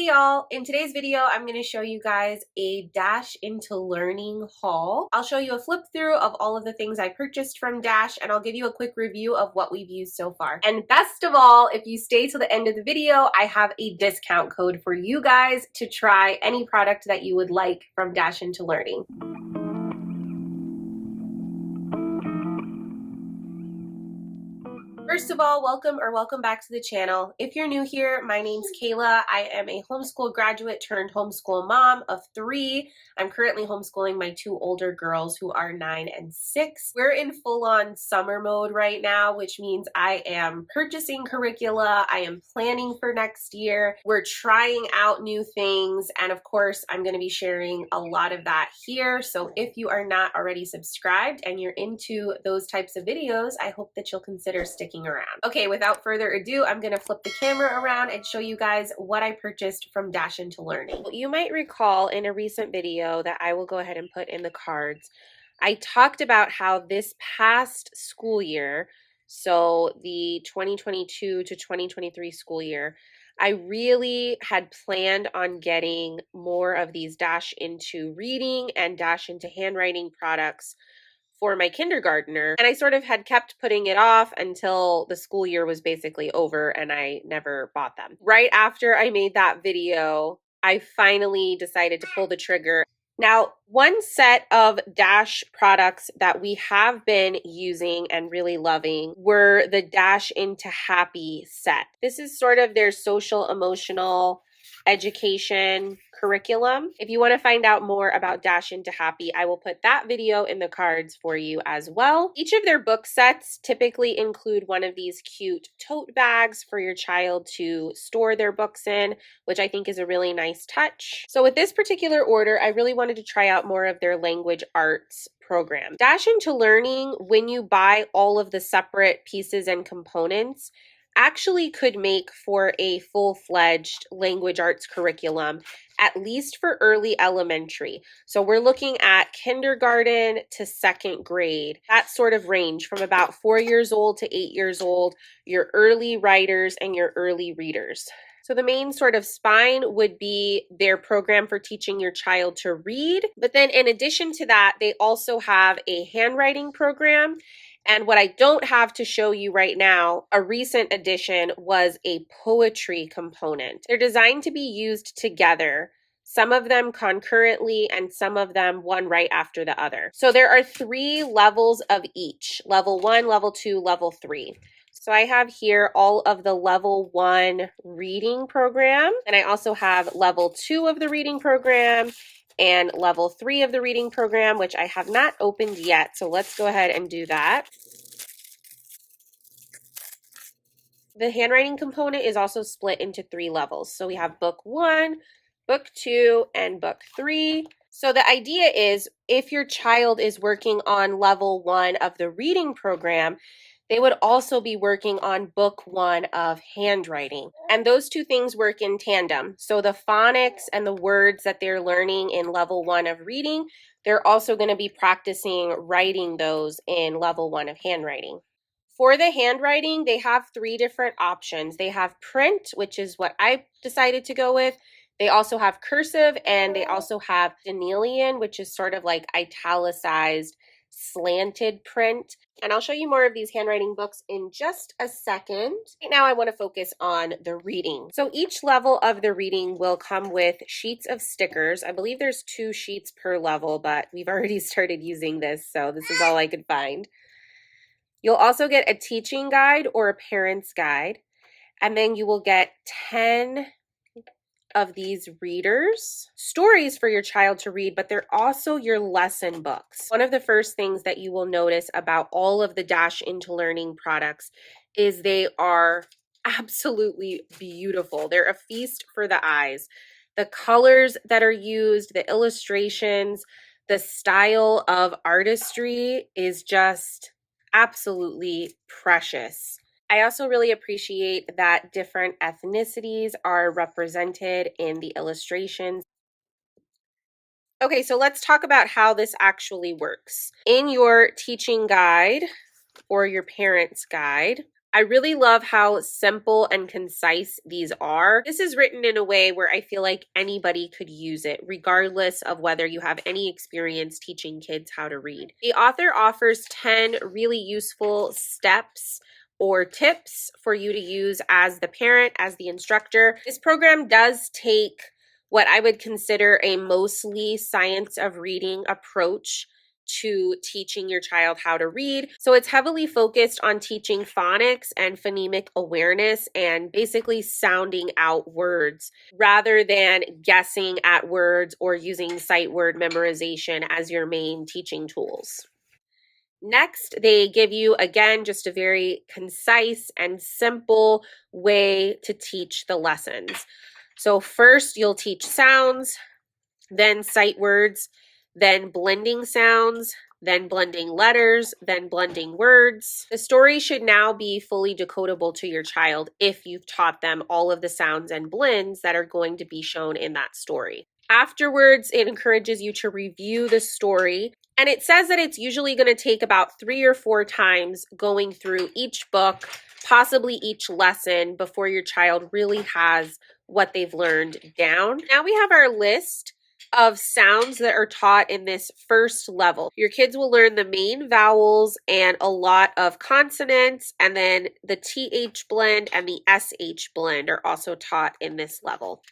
Hey y'all, in today's video I'm going to show you guys a Dash into Learning haul. I'll show you a flip through of all of the things I purchased from Dash, and I'll give you a quick review of what we've used so far. And best of all, if you stay to the end of the video, I have a discount code for you guys to try any product that you would like from Dash into Learning. First of all, welcome back to the channel. If you're new here, my name's Kaela. I am a homeschool graduate turned homeschool mom of 3. I'm currently homeschooling my 2 older girls who are 9 and 6. We're in full-on summer mode right now, which means I am purchasing curricula. I am planning for next year. We're trying out new things, and of course, I'm going to be sharing a lot of that here. So if you are not already subscribed and you're into those types of videos, I hope that you'll consider sticking around. Okay, without further ado, I'm gonna flip the camera around and show you guys what I purchased from Dash into Learning. You might recall in a recent video that I will go ahead and put in the cards, I talked about how this past school year, so the 2022 to 2023 school year, I really had planned on getting more of these Dash into Reading and Dash into Handwriting products for my kindergartner, and I sort of had kept putting it off until the school year was basically over and I never bought them. Right after I made that video, I finally decided to pull the trigger. Now, one set of Dash products that we have been using and really loving were the Dash into Happy set. This is sort of their social emotional education curriculum. If you want to find out more about Dash into Happy, I will put that video in the cards for you as well. Each of their book sets typically include one of these cute tote bags for your child to store their books in, which I think is a really nice touch. So with this particular order, I really wanted to try out more of their language arts program. Dash into Learning, when you buy all of the separate pieces and components, actually could make for a full-fledged language arts curriculum, at least for early elementary. So we're looking at kindergarten to 2nd grade, that sort of range from about 4 years old to 8 years old, your early writers and your early readers. So the main sort of spine would be their program for teaching your child to read. But then in addition to that, they also have a handwriting program. And what I don't have to show you right now, a recent addition was a poetry component. They're designed to be used together, some of them concurrently and some of them one right after the other. So there are 3 levels of each, level 1, level 2, level 3. So I have here all of the level 1 reading program, and I also have level 2 of the reading program and level 3 of the reading program, which I have not opened yet. So let's go ahead and do that. The handwriting component is also split into 3 levels. So we have book 1, book 2, and book 3. So the idea is if your child is working on level 1 of the reading program, they would also be working on book 1 of handwriting. And those 2 things work in tandem. So the phonics and the words that they're learning in level 1 of reading, they're also going to be practicing writing those in level 1 of handwriting. For the handwriting, they have 3 different options. They have print, which is what I decided to go with. They also have cursive, and they also have Danielian, which is sort of like italicized, slanted print. And I'll show you more of these handwriting books in just a second. Right now I want to focus on the reading. So each level of the reading will come with sheets of stickers. I believe there's 2 sheets per level, but we've already started using this, so this is all I could find. You'll also get a teaching guide or a parent's guide, and then you will get 10 of these readers, stories for your child to read, but they're also your lesson books. One of the first things that you will notice about all of the Dash into Learning products is they are absolutely beautiful. They're a feast for the eyes. The colors that are used, the illustrations, the style of artistry is just absolutely precious. I also really appreciate that different ethnicities are represented in the illustrations. Okay, so let's talk about how this actually works. In your teaching guide or your parent's guide, I really love how simple and concise these are. This is written in a way where I feel like anybody could use it, regardless of whether you have any experience teaching kids how to read. The author offers 10 really useful steps or tips for you to use as the parent, as the instructor. This program does take what I would consider a mostly science of reading approach to teaching your child how to read. So it's heavily focused on teaching phonics and phonemic awareness and basically sounding out words rather than guessing at words or using sight word memorization as your main teaching tools. Next, they give you, again, just a very concise and simple way to teach the lessons. So first, you'll teach sounds, then sight words, then blending sounds, then blending letters, then blending words. The story should now be fully decodable to your child if you've taught them all of the sounds and blends that are going to be shown in that story. Afterwards, it encourages you to review the story, and it says that it's usually going to take about 3 or 4 times going through each book, possibly each lesson, before your child really has what they've learned down. Now we have our list of sounds that are taught in this first level. Your kids will learn the main vowels and a lot of consonants, and then the TH blend and the SH blend are also taught in this level.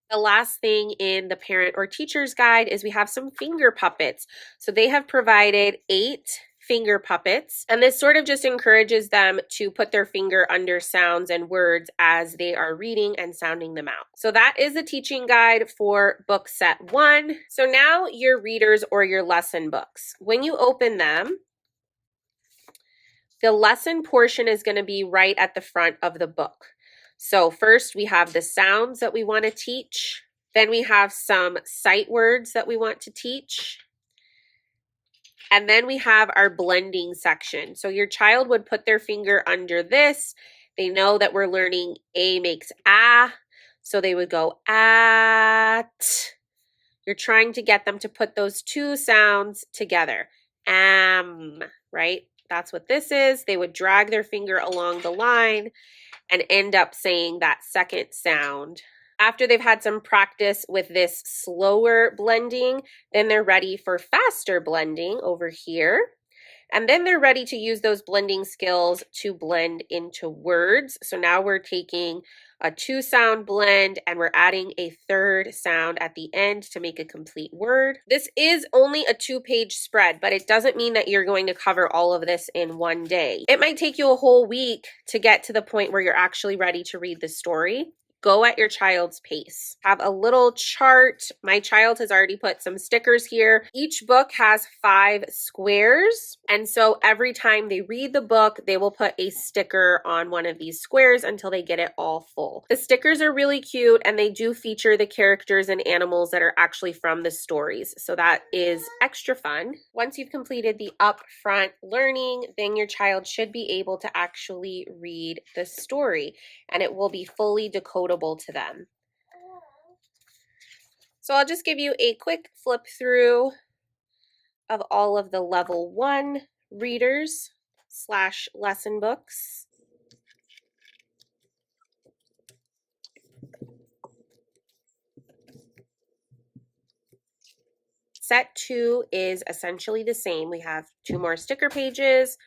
The last thing in the parent or teacher's guide is we have some finger puppets. So they have provided 8 finger puppets, and this sort of just encourages them to put their finger under sounds and words as they are reading and sounding them out. So that is the teaching guide for book set 1. So now your readers or your lesson books. When you open them, the lesson portion is going to be right at the front of the book. So first we have the sounds that we want to teach. Then we have some sight words that we want to teach. And then we have our blending section. So your child would put their finger under this. They know that we're learning A makes ah. So they would go at. You're trying to get them to put those 2 sounds together. Right? That's what this is. They would drag their finger along the line and end up saying that second sound. After they've had some practice with this slower blending, then they're ready for faster blending over here. And then they're ready to use those blending skills to blend into words. So now we're taking a 2-sound blend and we're adding a 3rd sound at the end to make a complete word. This is only a 2-page spread, but it doesn't mean that you're going to cover all of this in one day. It might take you a whole week to get to the point where you're actually ready to read the story. Go at your child's pace. Have a little chart. My child has already put some stickers here. Each book has 5 squares. And so every time they read the book, they will put a sticker on one of these squares until they get it all full. The stickers are really cute and they do feature the characters and animals that are actually from the stories. So that is extra fun. Once you've completed the upfront learning, then your child should be able to actually read the story and it will be fully decodable to them. So I'll just give you a quick flip through of all of the level 1 readers / lesson books. Set 2 is essentially the same. We have 2 more sticker pages.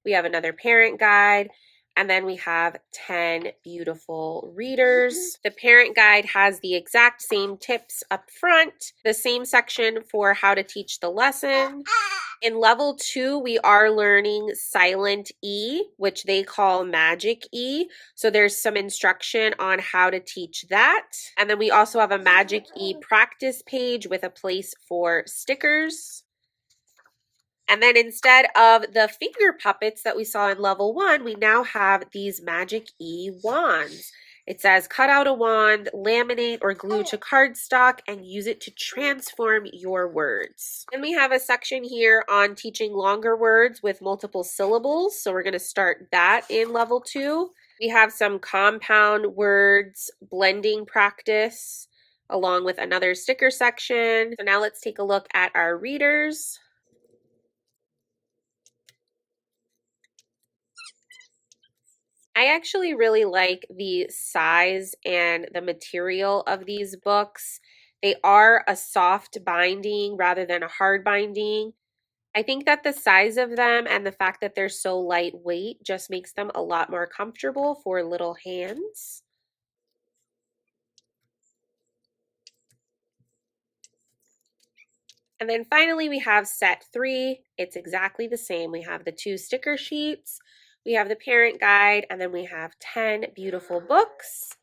We have another parent guide. And then we have 10 beautiful readers. The parent guide has the exact same tips up front, the same section for how to teach the lesson. In level 2, we are learning silent E, which they call magic E. So there's some instruction on how to teach that. And then we also have a magic E practice page with a place for stickers. And then instead of the finger puppets that we saw in level 1, we now have these magic E wands. It says cut out a wand, laminate or glue to cardstock, and use it to transform your words. Then we have a section here on teaching longer words with multiple syllables. So we're going to start that in level 2. We have some compound words blending practice along with another sticker section. So now let's take a look at our readers. I actually really like the size and the material of these books. They are a soft binding rather than a hard binding. I think that the size of them and the fact that they're so lightweight just makes them a lot more comfortable for little hands. And then finally we have set 3. It's exactly the same. We have the 2 sticker sheets, we have the parent guide, and then we have 10 beautiful books.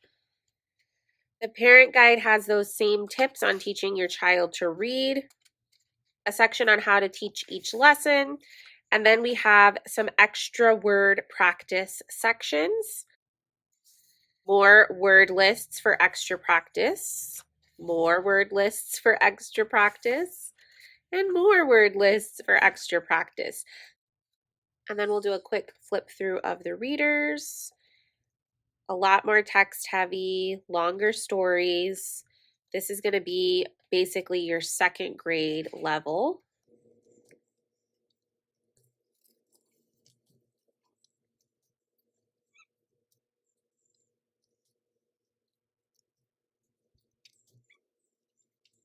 The parent guide has those same tips on teaching your child to read, a section on how to teach each lesson, and then we have some extra word practice sections, more word lists for extra practice, more word lists for extra practice, and more word lists for extra practice. And then we'll do a quick flip through of the readers. A lot more text heavy, longer stories. This is going to be basically your second grade level.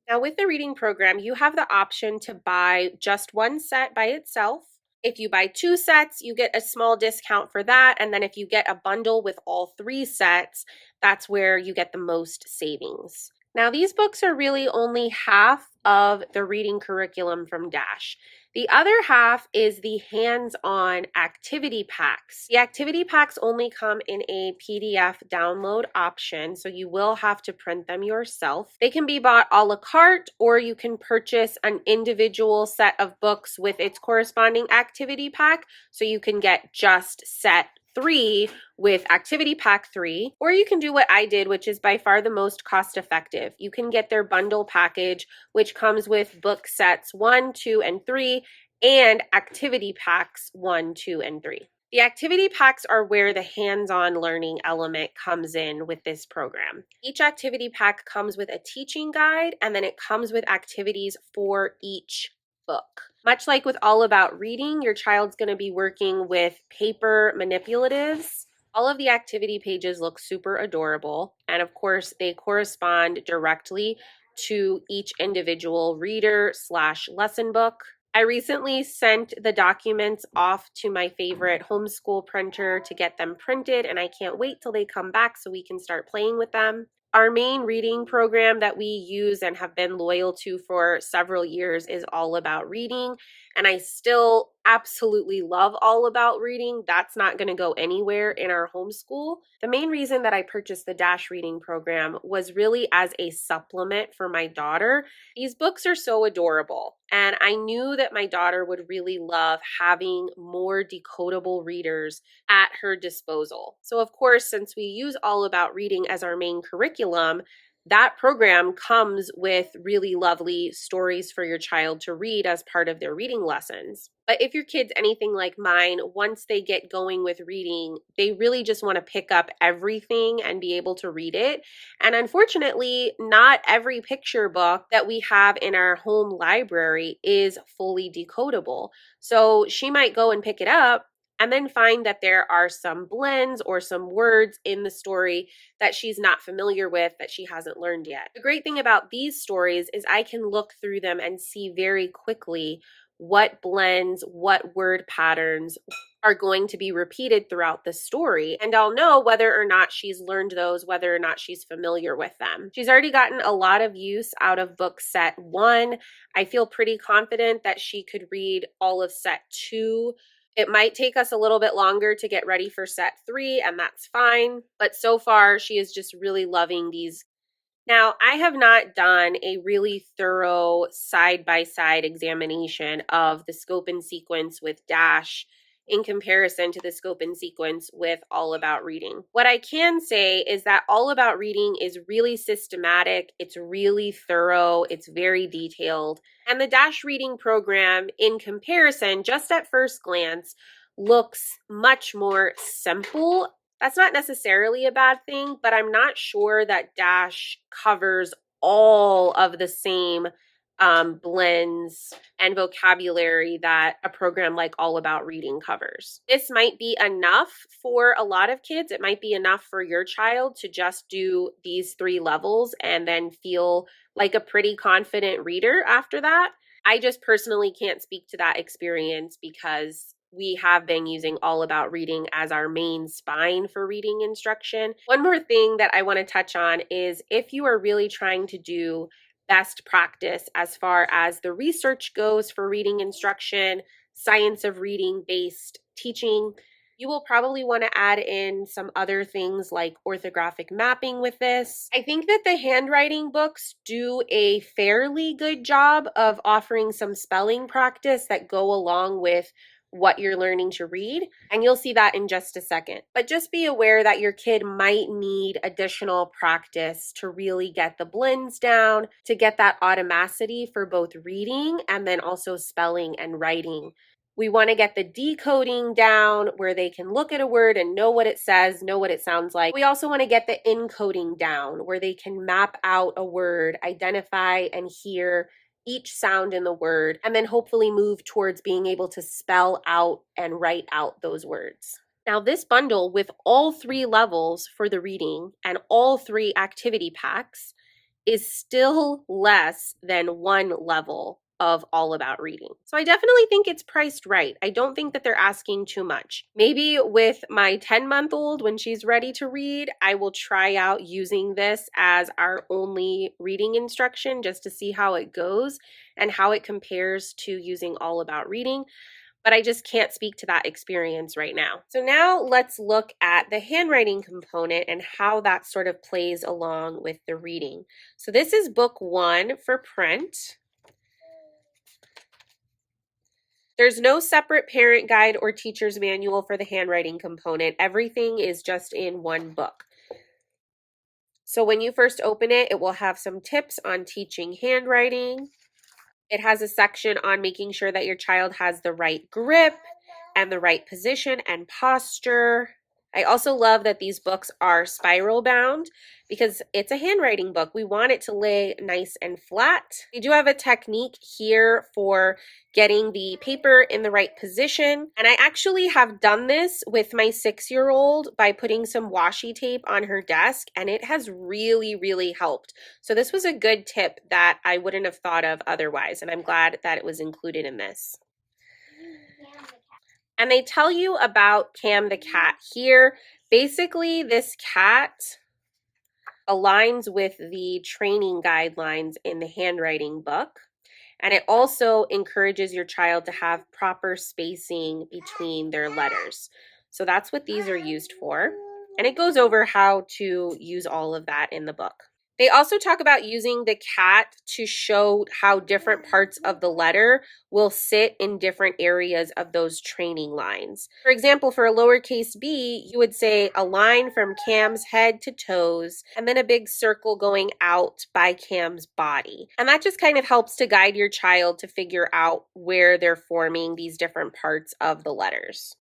Now with the reading program, you have the option to buy just one set by itself. If you buy 2 sets, you get a small discount for that. And then if you get a bundle with all 3 sets, that's where you get the most savings. Now, these books are really only half of the reading curriculum from Dash. The other half is the hands-on activity packs. The activity packs only come in a PDF download option, so you will have to print them yourself. They can be bought a la carte, or you can purchase an individual set of books with its corresponding activity pack, so you can get just set 3 with activity pack 3, or you can do what I did, which is by far the most cost effective. You can get their bundle package, which comes with book sets 1, 2, and 3, and activity packs 1, 2, and 3. The activity packs are where the hands-on learning element comes in with this program. Each activity pack comes with a teaching guide, and then it comes with activities for each book. Much like with All About Reading, your child's going to be working with paper manipulatives. All of the activity pages look super adorable, and of course, they correspond directly to each individual reader/lesson book. I recently sent the documents off to my favorite homeschool printer to get them printed, and I can't wait till they come back so we can start playing with them. Our main reading program that we use and have been loyal to for several years is All About Reading, and I still absolutely love All About Reading. That's not going to go anywhere in our homeschool. The main reason that I purchased the Dash reading program was really as a supplement for my daughter. These books are so adorable, and I knew that my daughter would really love having more decodable readers at her disposal. So of course, since we use All About Reading as our main curriculum, that program comes with really lovely stories for your child to read as part of their reading lessons. But if your kid's anything like mine, once they get going with reading, they really just want to pick up everything and be able to read it. And unfortunately, not every picture book that we have in our home library is fully decodable. So she might go and pick it up and then find that there are some blends or some words in the story that she's not familiar with, that she hasn't learned yet. The great thing about these stories is I can look through them and see very quickly what blends, what word patterns are going to be repeated throughout the story. And I'll know whether or not she's learned those, whether or not she's familiar with them. She's already gotten a lot of use out of book set 1. I feel pretty confident that she could read all of set 2. It might take us a little bit longer to get ready for set 3, and that's fine. But so far, she is just really loving these. Now, I have not done a really thorough side-by-side examination of the scope and sequence with Dash in comparison to the scope and sequence with All About Reading. What I can say is that All About Reading is really systematic, it's really thorough, it's very detailed, and the Dash reading program, in comparison, just at first glance, looks much more simple. That's not necessarily a bad thing, but I'm not sure that Dash covers all of the same blends and vocabulary that a program like All About Reading covers. This might be enough for a lot of kids. It might be enough for your child to just do these 3 levels and then feel like a pretty confident reader after that. I just personally can't speak to that experience because we have been using All About Reading as our main spine for reading instruction. One more thing that I want to touch on is if you are really trying to do best practice as far as the research goes for reading instruction, science of reading based teaching, you will probably want to add in some other things like orthographic mapping with this. I think that the handwriting books do a fairly good job of offering some spelling practice that go along with what you're learning to read, and you'll see that in just a second. But just be aware that your kid might need additional practice to really get the blends down, to get that automaticity for both reading and then also spelling and writing. We want to get the decoding down where they can look at a word and know what it says, know what it sounds like. We also want to get the encoding down where they can map out a word, identify and hear each sound in the word, and then hopefully move towards being able to spell out and write out those words. Now, this bundle with all 3 levels for the reading and all 3 activity packs is still less than 1 level of All About Reading. So I definitely think it's priced right. I don't think that they're asking too much. Maybe with my 10-month-old, when she's ready to read, I will try out using this as our only reading instruction just to see how it goes and how it compares to using All About Reading. But I just can't speak to that experience right now. So now let's look at the handwriting component and how that sort of plays along with the reading. So this is book 1 for print. There's no separate parent guide or teacher's manual for the handwriting component. Everything is just in one book. So when you first open it, it will have some tips on teaching handwriting. It has a section on making sure that your child has the right grip and the right position and posture. I also love that these books are spiral bound because it's a handwriting book. We want it to lay nice and flat. We do have a technique here for getting the paper in the right position. And I actually have done this with my 6-year-old by putting some washi tape on her desk, and it has really, really helped. So this was a good tip that I wouldn't have thought of otherwise, and I'm glad that it was included in this. And they tell you about Cam the cat here. Basically, this cat aligns with the training guidelines in the handwriting book. And it also encourages your child to have proper spacing between their letters. So that's what these are used for. And it goes over how to use all of that in the book. They also talk about using the cat to show how different parts of the letter will sit in different areas of those training lines. For example, for a lowercase b, you would say a line from Cam's head to toes, and then a big circle going out by Cam's body. And that just kind of helps to guide your child to figure out where they're forming these different parts of the letters.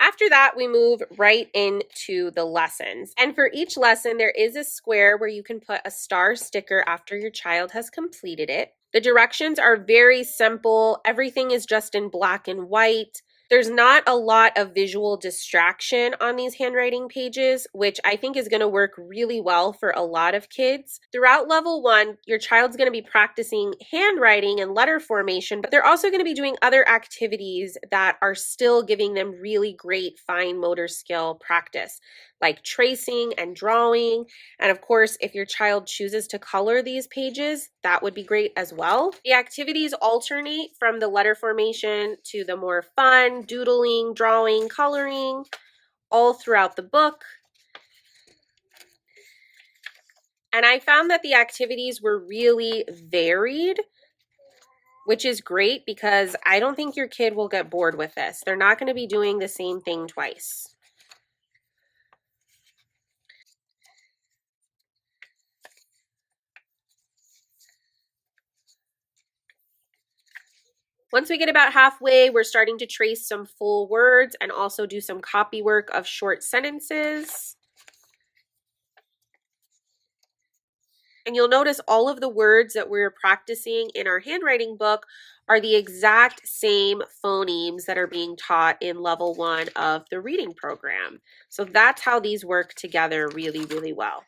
After that, we move right into the lessons. And for each lesson, there is a square where you can put a star sticker after your child has completed it. The directions are very simple. Everything is just in black and white. There's not a lot of visual distraction on these handwriting pages, which I think is going to work really well for a lot of kids. Throughout level 1, your child's going to be practicing handwriting and letter formation, but they're also going to be doing other activities that are still giving them really great fine motor skill practice, like tracing and drawing. And of course, if your child chooses to color these pages, that would be great as well. The activities alternate from the letter formation to the more fun, doodling, drawing, coloring, all throughout the book. And I found that the activities were really varied, which is great because I don't think your kid will get bored with this. They're not going to be doing the same thing twice. Once we get about halfway, we're starting to trace some full words and also do some copy work of short sentences. And you'll notice all of the words that we're practicing in our handwriting book are the exact same phonemes that are being taught in level 1 of the reading program. So that's how these work together really, really well.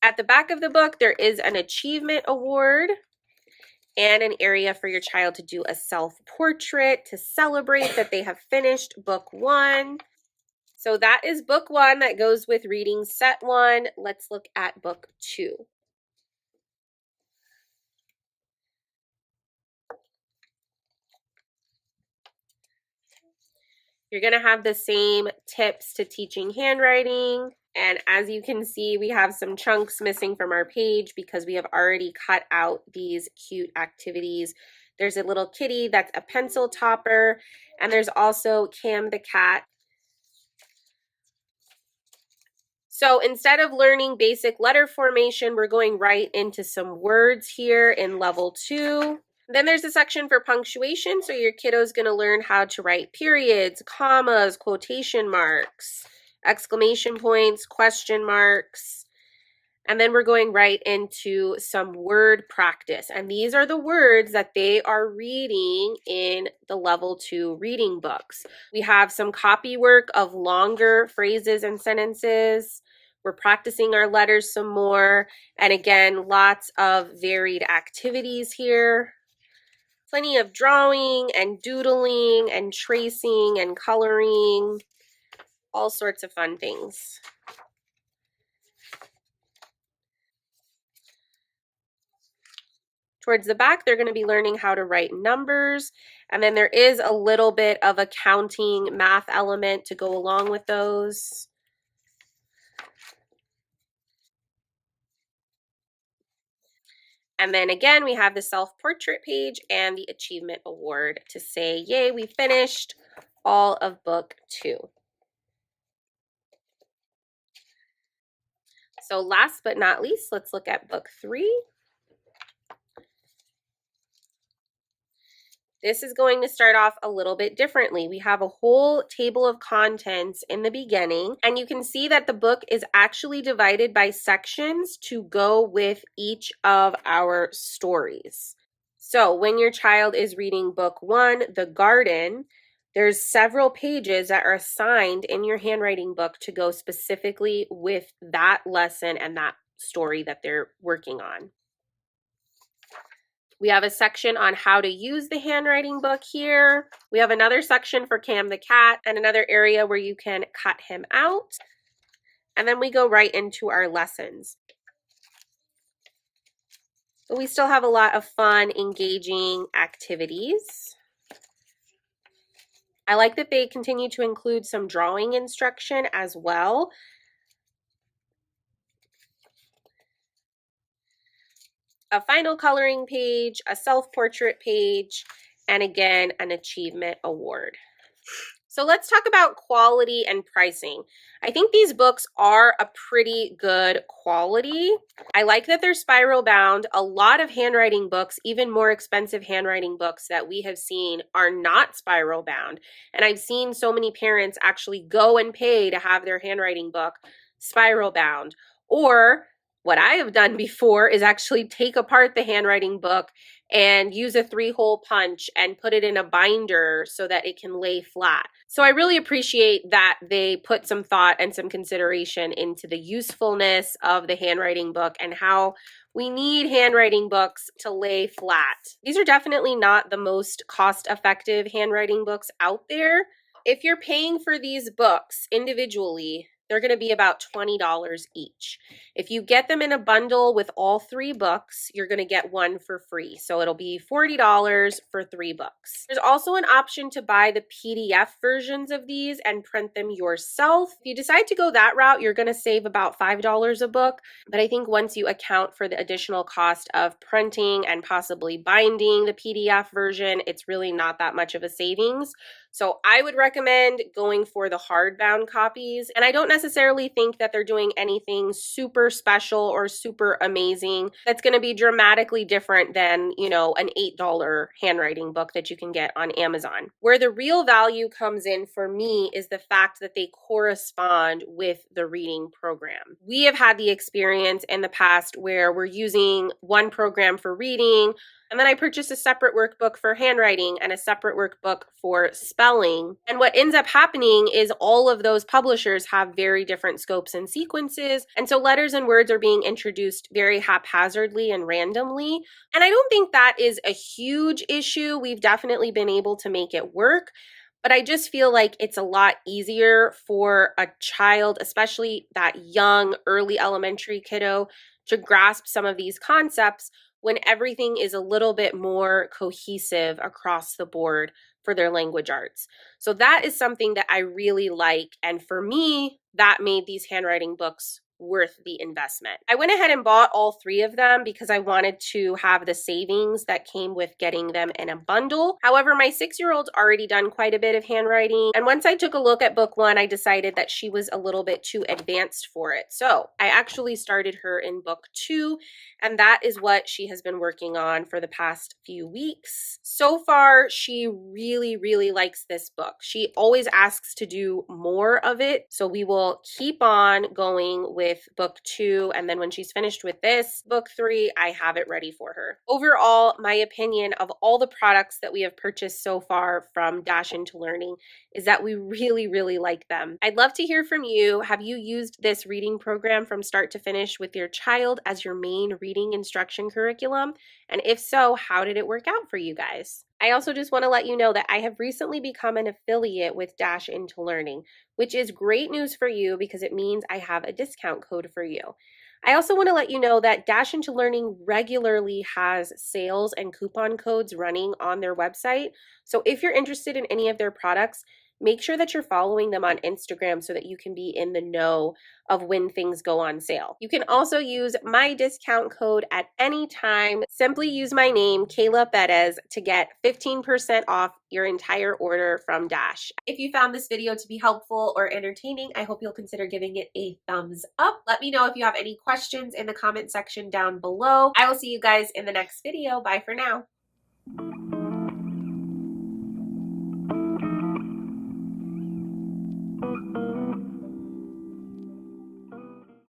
At the back of the book, there is an achievement award and an area for your child to do a self-portrait to celebrate that they have finished book 1. So that is book 1 that goes with reading set 1. Let's look at book 2. You're going to have the same tips to teaching handwriting. And as you can see, we have some chunks missing from our page because we have already cut out these cute activities. There's a little kitty that's a pencil topper, and there's also Cam the cat. So instead of learning basic letter formation, we're going right into some words here in level 2. Then there's a section for punctuation, so your kiddo's going to learn how to write periods, commas, quotation marks, exclamation points, question marks. And then we're going right into some word practice. And these are the words that they are reading in the level 2 reading books. We have some copy work of longer phrases and sentences. We're practicing our letters some more. And again, lots of varied activities here. Plenty of drawing and doodling and tracing and coloring, all sorts of fun things. Towards the back, they're going to be learning how to write numbers, and then there is a little bit of a counting math element to go along with those. And then again, we have the self-portrait page and the achievement award to say, yay, we finished all of book 2. So last but not least, let's look at book 3. This is going to start off a little bit differently. We have a whole table of contents in the beginning, and you can see that the book is actually divided by sections to go with each of our stories. So when your child is reading book 1, The Garden, there's several pages that are assigned in your handwriting book to go specifically with that lesson and that story that they're working on. We have a section on how to use the handwriting book here. We have another section for Cam the cat and another area where you can cut him out. And then we go right into our lessons. But we still have a lot of fun, engaging activities. I like that they continue to include some drawing instruction as well. A final coloring page, a self-portrait page, and again, an achievement award. So let's talk about quality and pricing. I think these books are a pretty good quality. I like that they're spiral bound. A lot of handwriting books, even more expensive handwriting books that we have seen, are not spiral bound. And I've seen so many parents actually go and pay to have their handwriting book spiral bound. Or what I have done before is actually take apart the handwriting book and use a 3-hole punch and put it in a binder so that it can lay flat. So I really appreciate that they put some thought and some consideration into the usefulness of the handwriting book and how we need handwriting books to lay flat. These are definitely not the most cost-effective handwriting books out there. If you're paying for these books individually, they're going to be about $20 each. If you get them in a bundle with all 3 books, you're going to get one for free. So it'll be $40 for 3 books. There's also an option to buy the PDF versions of these and print them yourself. If you decide to go that route, you're going to save about $5 a book. But I think once you account for the additional cost of printing and possibly binding the PDF version, it's really not that much of a savings. So I would recommend going for the hardbound copies. And I don't necessarily think that they're doing anything super special or super amazing that's going to be dramatically different than, you know, an $8 handwriting book that you can get on Amazon. Where the real value comes in for me is the fact that they correspond with the reading program. We have had the experience in the past where we're using one program for reading, and then I purchased a separate workbook for handwriting and a separate workbook for spelling. And what ends up happening is all of those publishers have very different scopes and sequences. And so letters and words are being introduced very haphazardly and randomly. And I don't think that is a huge issue. We've definitely been able to make it work. But I just feel like it's a lot easier for a child, especially that young, early elementary kiddo, to grasp some of these concepts when everything is a little bit more cohesive across the board for their language arts. So that is something that I really like. And for me, that made these handwriting books worth the investment. I went ahead and bought all 3 of them because I wanted to have the savings that came with getting them in a bundle. However, my 6-year-old's already done quite a bit of handwriting. And once I took a look at book 1, I decided that she was a little bit too advanced for it. So I actually started her in book 2, and that is what she has been working on for the past few weeks. So far, she really, really likes this book. She always asks to do more of it. So we will keep on going with book 2, and then when she's finished with this, book 3, I have it ready for her. Overall, my opinion of all the products that we have purchased so far from Dash Into Learning is that we really, really like them. I'd love to hear from you. Have you used this reading program from start to finish with your child as your main reading instruction curriculum? And if so, how did it work out for you guys? I also just want to let you know that I have recently become an affiliate with Dash Into Learning, which is great news for you because it means I have a discount code for you. I also want to let you know that Dash Into Learning regularly has sales and coupon codes running on their website. So if you're interested in any of their products, make sure that you're following them on Instagram so that you can be in the know of when things go on sale. You can also use my discount code at any time. Simply use my name, Kaela Perez, to get 15% off your entire order from Dash. If you found this video to be helpful or entertaining, I hope you'll consider giving it a thumbs up. Let me know if you have any questions in the comment section down below. I will see you guys in the next video. Bye for now.